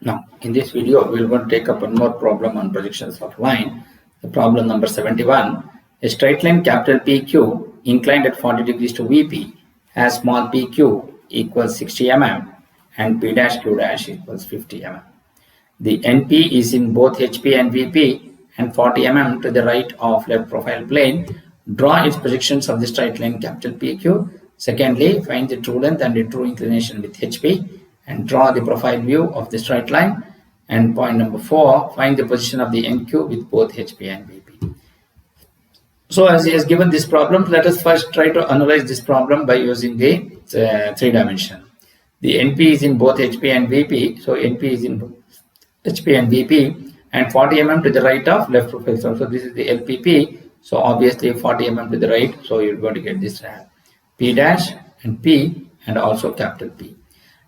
Now, in this video, we are going to take up one more problem on projections of line. The problem number 71. A straight line capital PQ inclined at 40 degrees to VP has small pq equals 60 mm and P dash Q dash equals 50 mm. The NP is in both HP and VP and 40 mm to the right of left profile plane. Draw its projections of the straight line capital PQ. Secondly, find the true length and the true inclination with HP and draw the profile view of the straight line. And point number 4, find the position of the NQ with both HP and VP. So as he has given this problem, let us first try to analyze this problem by using the three dimension. The NP is in both HP and VP. So NP is in both HP and VP and 40 mm to the right of left profile. So this is the LPP. So obviously 40 mm to the right. So you're going to get this P dash and P and also capital P.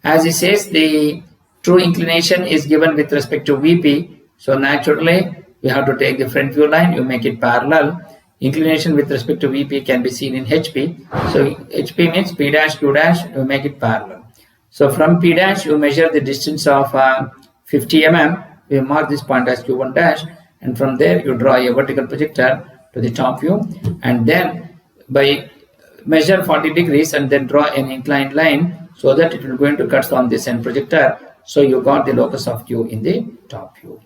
As he says, the true inclination is given with respect to VP. So naturally, we have to take the front view line, you make it parallel. Inclination with respect to VP can be seen in HP. So HP means P dash, Q dash, you make it parallel. So from P dash, you measure the distance of 50 mm. We mark this point as Q1 dash. And from there, you draw a vertical projector to the top view. And then by measure 40 degrees and then draw an inclined line so that it will going to cut on this end projector. So you got the locus of Q in the top view.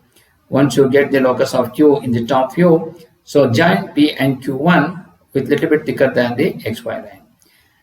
Once you get the locus of Q in the top view, so join P and Q1 with little bit thicker than the XY line.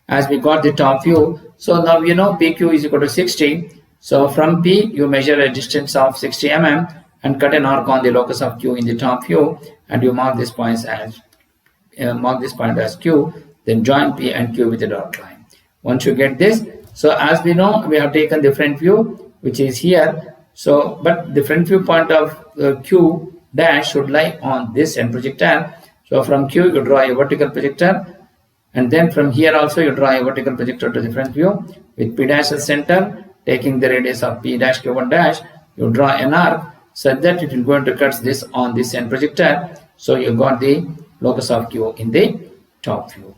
As we got the top view, so now you know PQ is equal to 60. So from P, you measure a distance of 60 mm and cut an arc on the locus of Q in the top view, and you mark this point as Q. Then join P and Q with a dot line. Once you get this, so as we know, we have taken the front view, which is here. So, but the front view point of Q dash should lie on this end projector. So from Q, you draw a vertical projector. And then from here also, you draw a vertical projector to the front view with P dash as center, taking the radius of P dash Q1 dash. You draw an arc such that it will going to cut this on this end projector. So you got the locus of Q in the top view.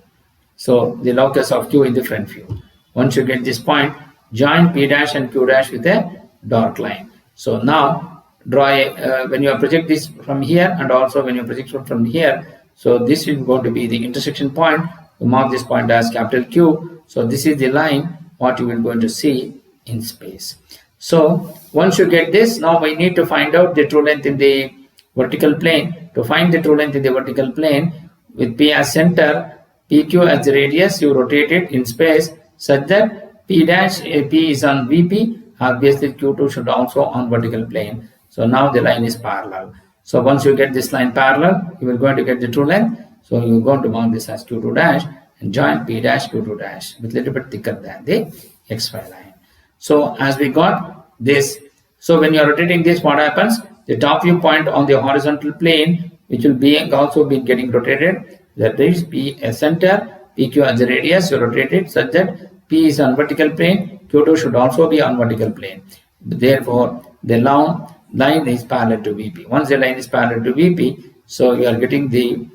So the locus of Q in the front view. Once you get this point, join P dash and Q dash with a dot line. So now draw a, when you project this from here and also when you project from here, so this is going to be the intersection point. You mark this point as capital Q. So this is the line what you will going to see in space. So once you get this, now we need to find out the true length in the vertical plane. To find the true length in the vertical plane, with P as center, PQ as the radius, you rotate it in space such that P dash P is on VP. Obviously Q2 should also on vertical plane. So now the line is parallel. So once you get this line parallel, you will going to get the true length. So you're going to mark this as Q2 dash and join P dash Q2 dash with a little bit thicker than the XY line. So as we got this, so when you are rotating this, what happens? The top view point on the horizontal plane, which will be also be getting rotated. That is P as center, PQ as the radius, you rotate it such that P is on vertical plane, Q2 should also be on vertical plane. Therefore, the line is parallel to VP. Once the line is parallel to VP, so you are getting the,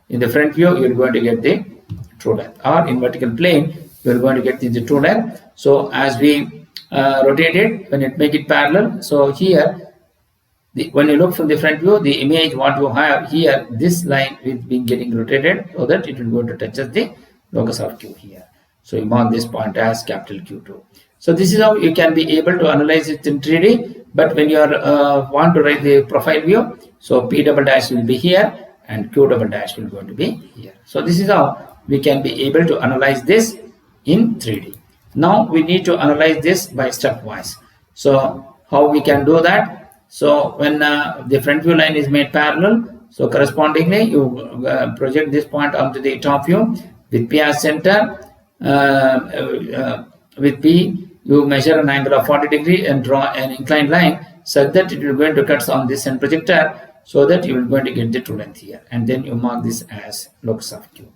in the front view, you are going to get the true length. Or in vertical plane, you are going to get the true length. So as we rotate it, when it make it parallel, so here, when you look from the front view, the image what you have here, this line is being getting rotated so that it will go to touch the locus of Q here. So you mark this point as capital Q2. So this is how you can be able to analyze it in 3D. But when you are want to write the profile view, so P double dash will be here and Q double dash will going to be here. So this is how we can be able to analyze this in 3D. Now we need to analyze this by stepwise. So how we can do that? So when the front view line is made parallel, so correspondingly you project this point onto the top view with P as center. With P, you measure an angle of 40 degree and draw an inclined line such that it will going to cut on this end projector so that you will going to get the true length here. And then you mark this as locus of Q.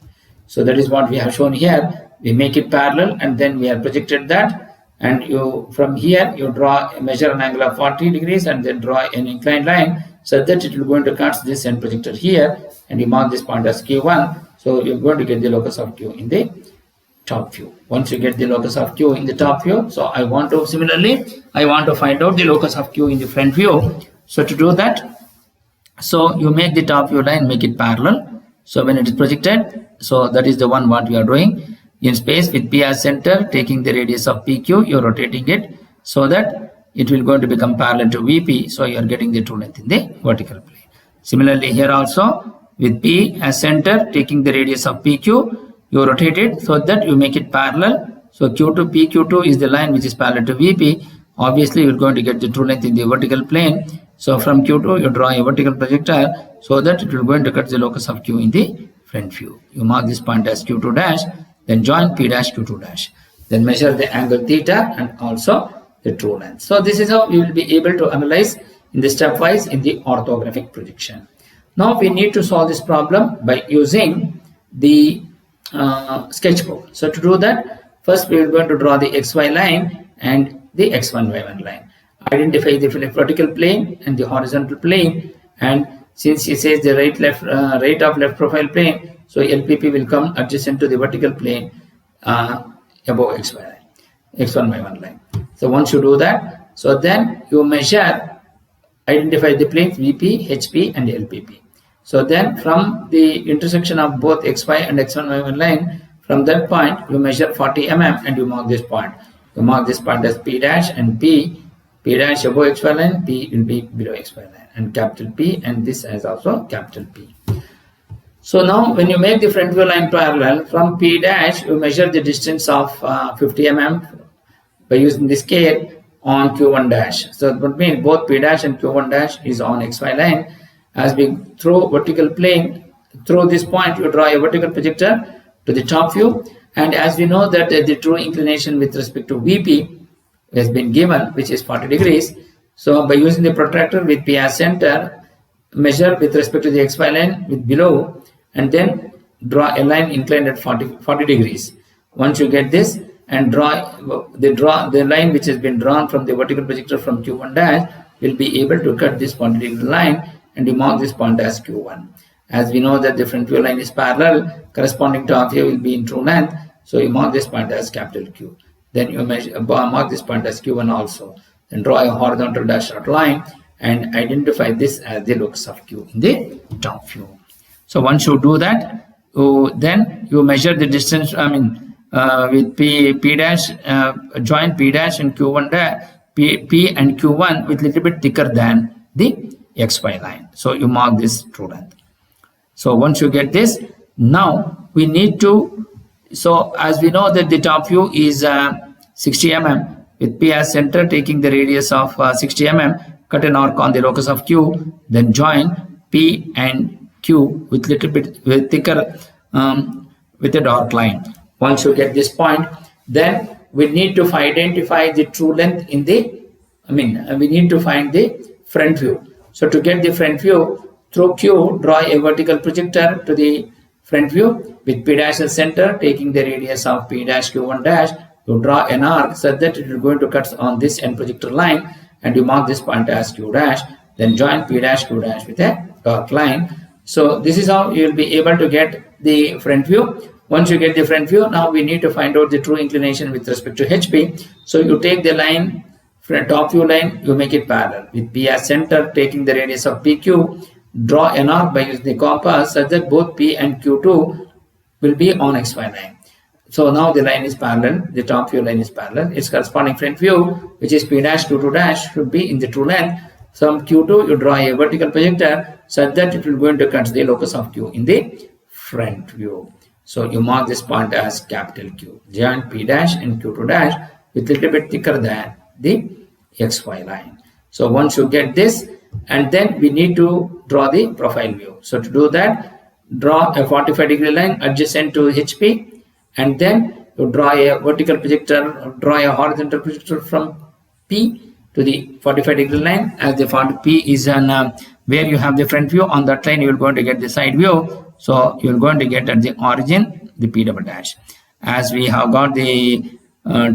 So that is what we have shown here. We make it parallel and then we have projected that. And you from here you measure an angle of 40 degrees and then draw an inclined line so that it will going to cut this end projector here and you mark this point as Q1. So you're going to get the locus of Q in the top view. Once you get the locus of Q in the top view, so I want to find out the locus of Q in the front view. So to do that, so you make the top view line, make it parallel. So when it is projected, so that is the one what we are doing in space with P as center, taking the radius of PQ, you are rotating it so that it will going to become parallel to VP. So you are getting the true length in the vertical plane. Similarly here also with P as center, taking the radius of PQ, you rotate it so that you make it parallel. So Q2 PQ2 is the line which is parallel to VP. Obviously you are going to get the true length in the vertical plane. So from Q2 you draw a vertical projectile so that it will going to cut the locus of Q in the front view. You mark this point as Q2 dash, then join P dash Q2 dash. Then measure the angle theta and also the true length. So this is how you will be able to analyze in the stepwise in the orthographic projection. Now we need to solve this problem by using the sketchbook. So to do that, first we are going to draw the XY line and the X1 Y1 line. Identify the vertical plane and the horizontal plane, and since it says the right of left profile plane, so LPP will come adjacent to the vertical plane above XY line, X1 Y1 line. So once you do that, so then you measure, identify the planes VP, HP and LPP. So then from the intersection of both XY and X1 Y1 line, from that point you measure 40 mm and you mark this point. You mark this point as P dash and P dash above XY line, P will be below XY line, and capital P, and this as also capital P. So now when you make the front view line parallel, from P dash you measure the distance of 50 mm by using the scale on Q1 dash. So that means both P dash and Q1 dash is on XY line. As we throw vertical plane through this point, you draw a vertical projector to the top view, and as we know that the true inclination with respect to VP has been given, which is 40 degrees. So by using the protractor with P as center, measure with respect to the XY line with below, and then draw a line inclined at 40 degrees. Once you get this, and draw the line which has been drawn from the vertical projector from Q1 dash, will be able to cut this 40 degree line, and you mark this point as Q1. As we know that the front view line is parallel, corresponding top view will be in true length, so you mark this point as capital Q. Then you mark this point as Q1 also. Then draw a horizontal dash dot line and identify this as the locus of Q in the top view. So once you do that, then you measure the distance, with P dash, join P dash and Q1 dash, P and Q1 with little bit thicker than the XY line. So you mark this true length. So once you get this, now we need to, so as we know that the top view is 60 mm with P as center, taking the radius of 60 mm, cut an arc on the locus of Q, then join P and Q with little bit thicker with a dark line. Once you get this point, then we need to identify the true length in the, we need to find the front view. So to get the front view, through Q, draw a vertical projector to the front view with P dash as center, taking the radius of P dash Q1 dash, you draw an arc so that it is going to cut on this end projector line, and you mark this point as Q dash, then join P dash Q dash with a dark line. So this is how you will be able to get the front view. Once you get the front view, now we need to find out the true inclination with respect to HP. So you take the line, top view line, you make it parallel with P as center, taking the radius of PQ, draw an arc by using the compass such that both P and Q2 will be on XY line. So now the line is parallel, the top view line is parallel. Its corresponding front view, which is P dash Q2 dash, should be in the true length. From Q2, you draw a vertical projector such that it will going to cut the locus of Q in the front view. So you mark this point as capital Q. Join P dash and Q2 dash with a little bit thicker than the XY line. So once you get this, and then we need to draw the profile view. So to do that, draw a 45 degree line adjacent to HP, and then you draw a vertical projector, draw a horizontal projector from P to the 45 degree line, as the P is an where you have the front view. On that line you are going to get the side view, so you are going to get at the origin the P double dash. As we have got the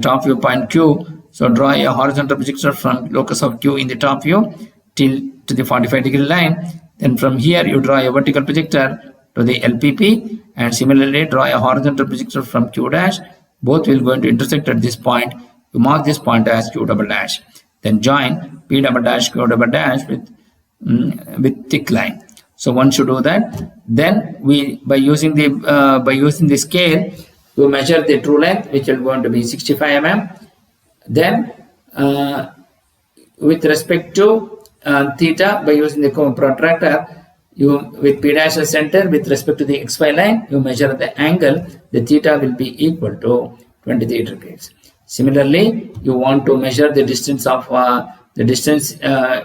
top view point Q, so draw a horizontal projector from locus of Q in the top view till to the 45 degree line. Then from here you draw a vertical projector to the LPP, and similarly draw a horizontal projector from Q dash both will going to intersect at this point. You mark this point as Q double dash. Then join P double dash Q double dash with thick line. So once you do that, then we by using the scale, we measure the true length, which will going to be 65 mm. Then with respect to theta, by using the protractor, you with P dash as center, with respect to the XY line, you measure the angle. The theta will be equal to 23 degrees. Similarly, you want to measure the distance of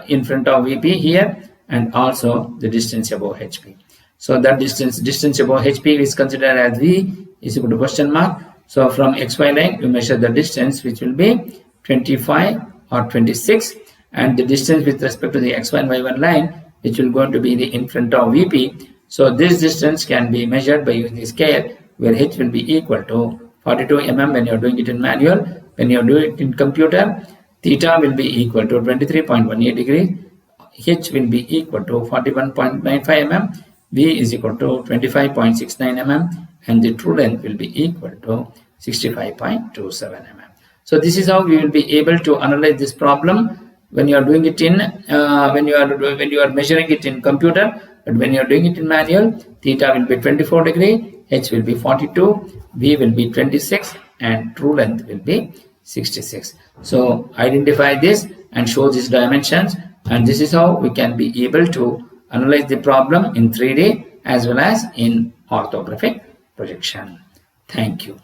in front of VP here, and also the distance above HP. So that distance above HP is considered as V is equal to question mark. So from XY line, you measure the distance, which will be 25 or 26, and the distance with respect to the X1 and Y1 line, which will going to be the in front of VP. So this distance can be measured by using the scale, where H will be equal to 42 mm when you are doing it in manual. When you are doing it in computer, theta will be equal to 23.18 degrees. H will be equal to 41.95 mm. V is equal to 25.69 mm, and the true length will be equal to 65.27 mm. So this is how we will be able to analyze this problem when you are doing it in when you are measuring it in computer. But when you are doing it in manual, theta will be 24 degree, H will be 42, V will be 26, and true length will be 66. So identify this and show these dimensions, and this is how we can be able to analyze the problem in 3D as well as in orthographic projection. Thank you.